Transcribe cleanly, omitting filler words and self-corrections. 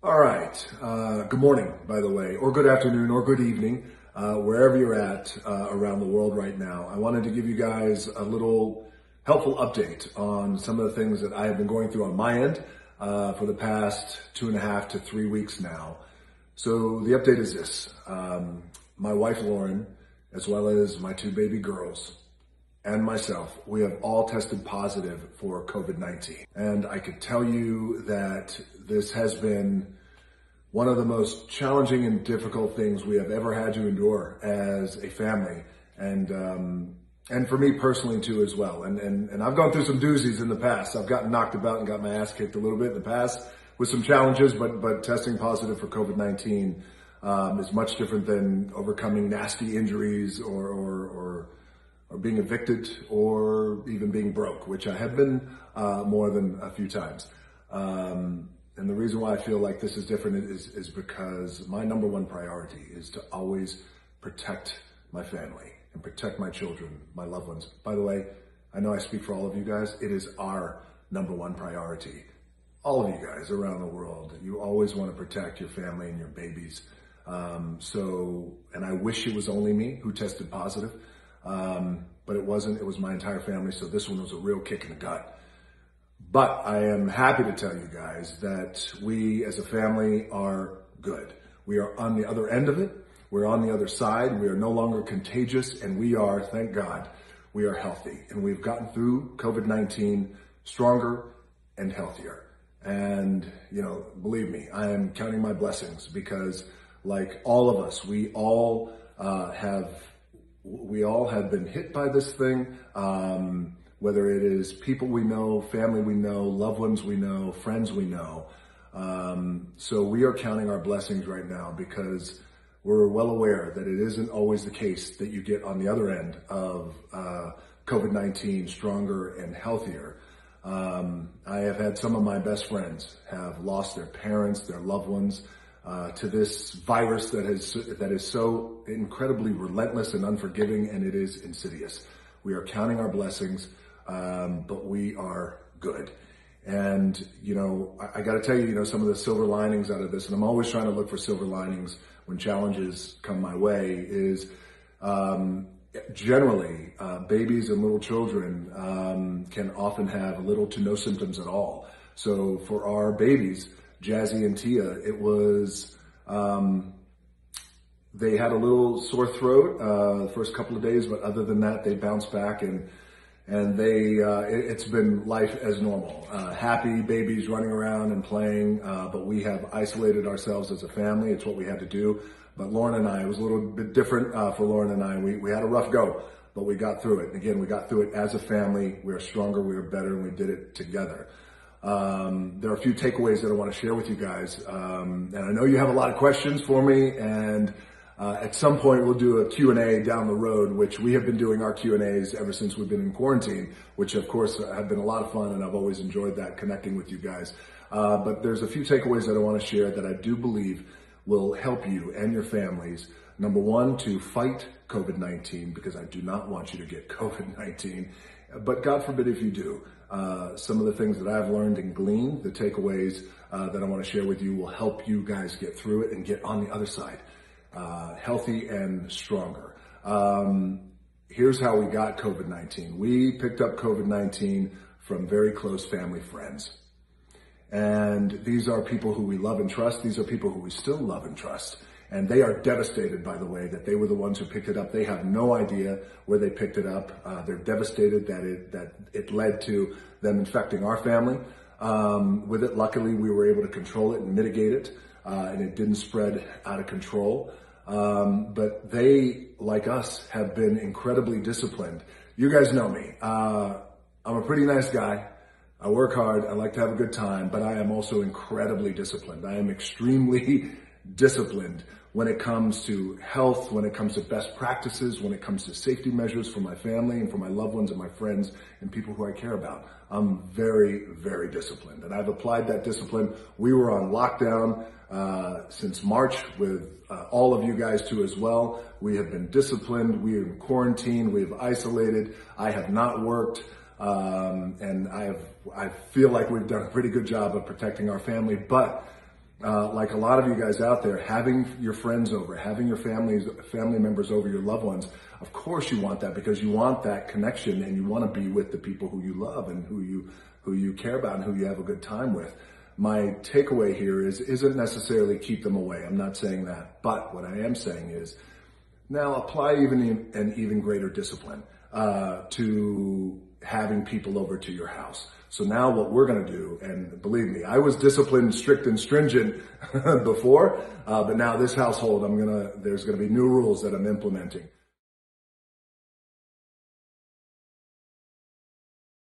All right. Good morning, by the way, or good afternoon, or good evening, wherever you're at around the world right now. I wanted to give you guys a little helpful update on some of the things that I have been going through on my end for the past 2.5 to 3 weeks now. So the update is this. My wife, Lauren, as well as my 2 baby girls, and myself, we have all tested positive for COVID-19. And I could tell you that this has been one of the most challenging and difficult things we have ever had to endure as a family. And for me personally too as well. And I've gone through some doozies in the past. I've gotten knocked about and got my ass kicked a little bit in the past with some challenges, but testing positive for COVID-19 is much different than overcoming nasty injuries or being evicted or even being broke, which I have been more than a few times. And the reason why I feel like this is different is because my number one priority is to always protect my family and protect my children, my loved ones. By the way, I know I speak for all of you guys. It is our number one priority. All of you guys around the world, you always want to protect your family and your babies. And I wish it was only me who tested positive. But it wasn't. It was my entire family. So this one was a real kick in the gut. But I am happy to tell you guys that we as a family are good. We are on the other end of it. We're on the other side. We are no longer contagious, and we are, thank God, we are healthy. And we've gotten through COVID-19 stronger and healthier. And, believe me, I am counting my blessings because like all of us, we all have been hit by this thing, whether it is people we know, family we know, loved ones we know, friends we know. So we are counting our blessings right now because we're well aware that it isn't always the case that you get on the other end of COVID-19 stronger and healthier. I have had some of my best friends have lost their parents, their loved ones, to this virus that is so incredibly relentless and unforgiving, and it is insidious. We are counting our blessings, but we are good. And, I got to tell you, some of the silver linings out of this, and I'm always trying to look for silver linings when challenges come my way, is generally babies and little children can often have little to no symptoms at all. So for our babies, Jazzy and Tia, it was, they had a little sore throat the first couple of days, but other than that, they bounced back and it's been life as normal. Happy babies running around and playing, but we have isolated ourselves as a family. It's what we had to do. But Lauren and I, it was a little bit different for Lauren and I. We had a rough go, but we got through it. And again, we got through it as a family. We are stronger, we are better, and we did it together. There are a few takeaways that I want to share with you guys. And I know you have a lot of questions for me, and at some point we'll do a Q&A down the road, which we have been doing our Q&As ever since we've been in quarantine, which of course have been a lot of fun, and I've always enjoyed that, connecting with you guys. But there's a few takeaways that I want to share that I do believe will help you and your families. Number one, to fight COVID-19, because I do not want you to get COVID-19, but God forbid if you do. Some of the things that I've learned and gleaned, the takeaways that I want to share with you will help you guys get through it and get on the other side, healthy and stronger. Here's how we got COVID-19. We picked up COVID-19 from very close family friends. And these are people who we love and trust. These are people who we still love and trust. And they are devastated, by the way, that they were the ones who picked it up. They have no idea where they picked it up. They're devastated that it led to them infecting our family. With it, luckily, we were able to control it and mitigate it, and it didn't spread out of control. But they, like us, have been incredibly disciplined. You guys know me. I'm a pretty nice guy. I work hard. I like to have a good time, but I am also incredibly disciplined. I am extremely disciplined when it comes to health, when it comes to best practices, when it comes to safety measures for my family and for my loved ones and my friends and people who I care about. I'm very, very disciplined, and I've applied that discipline. We were on lockdown since March with all of you guys too as well. We have been disciplined. We are in quarantine. We have isolated. I have not worked. And I feel like we've done a pretty good job of protecting our family, but like a lot of you guys out there, having your friends over, having your family members over, your loved ones, of course you want that because you want that connection and you want to be with the people who you love and who you care about and who you have a good time with. My takeaway here isn't necessarily keep them away. I'm not saying that. But what I am saying is now apply an even greater discipline to having people over to your house. So now what we're going to do, and believe me, I was disciplined, strict, and stringent before, but now this household, there's going to be new rules that I'm implementing.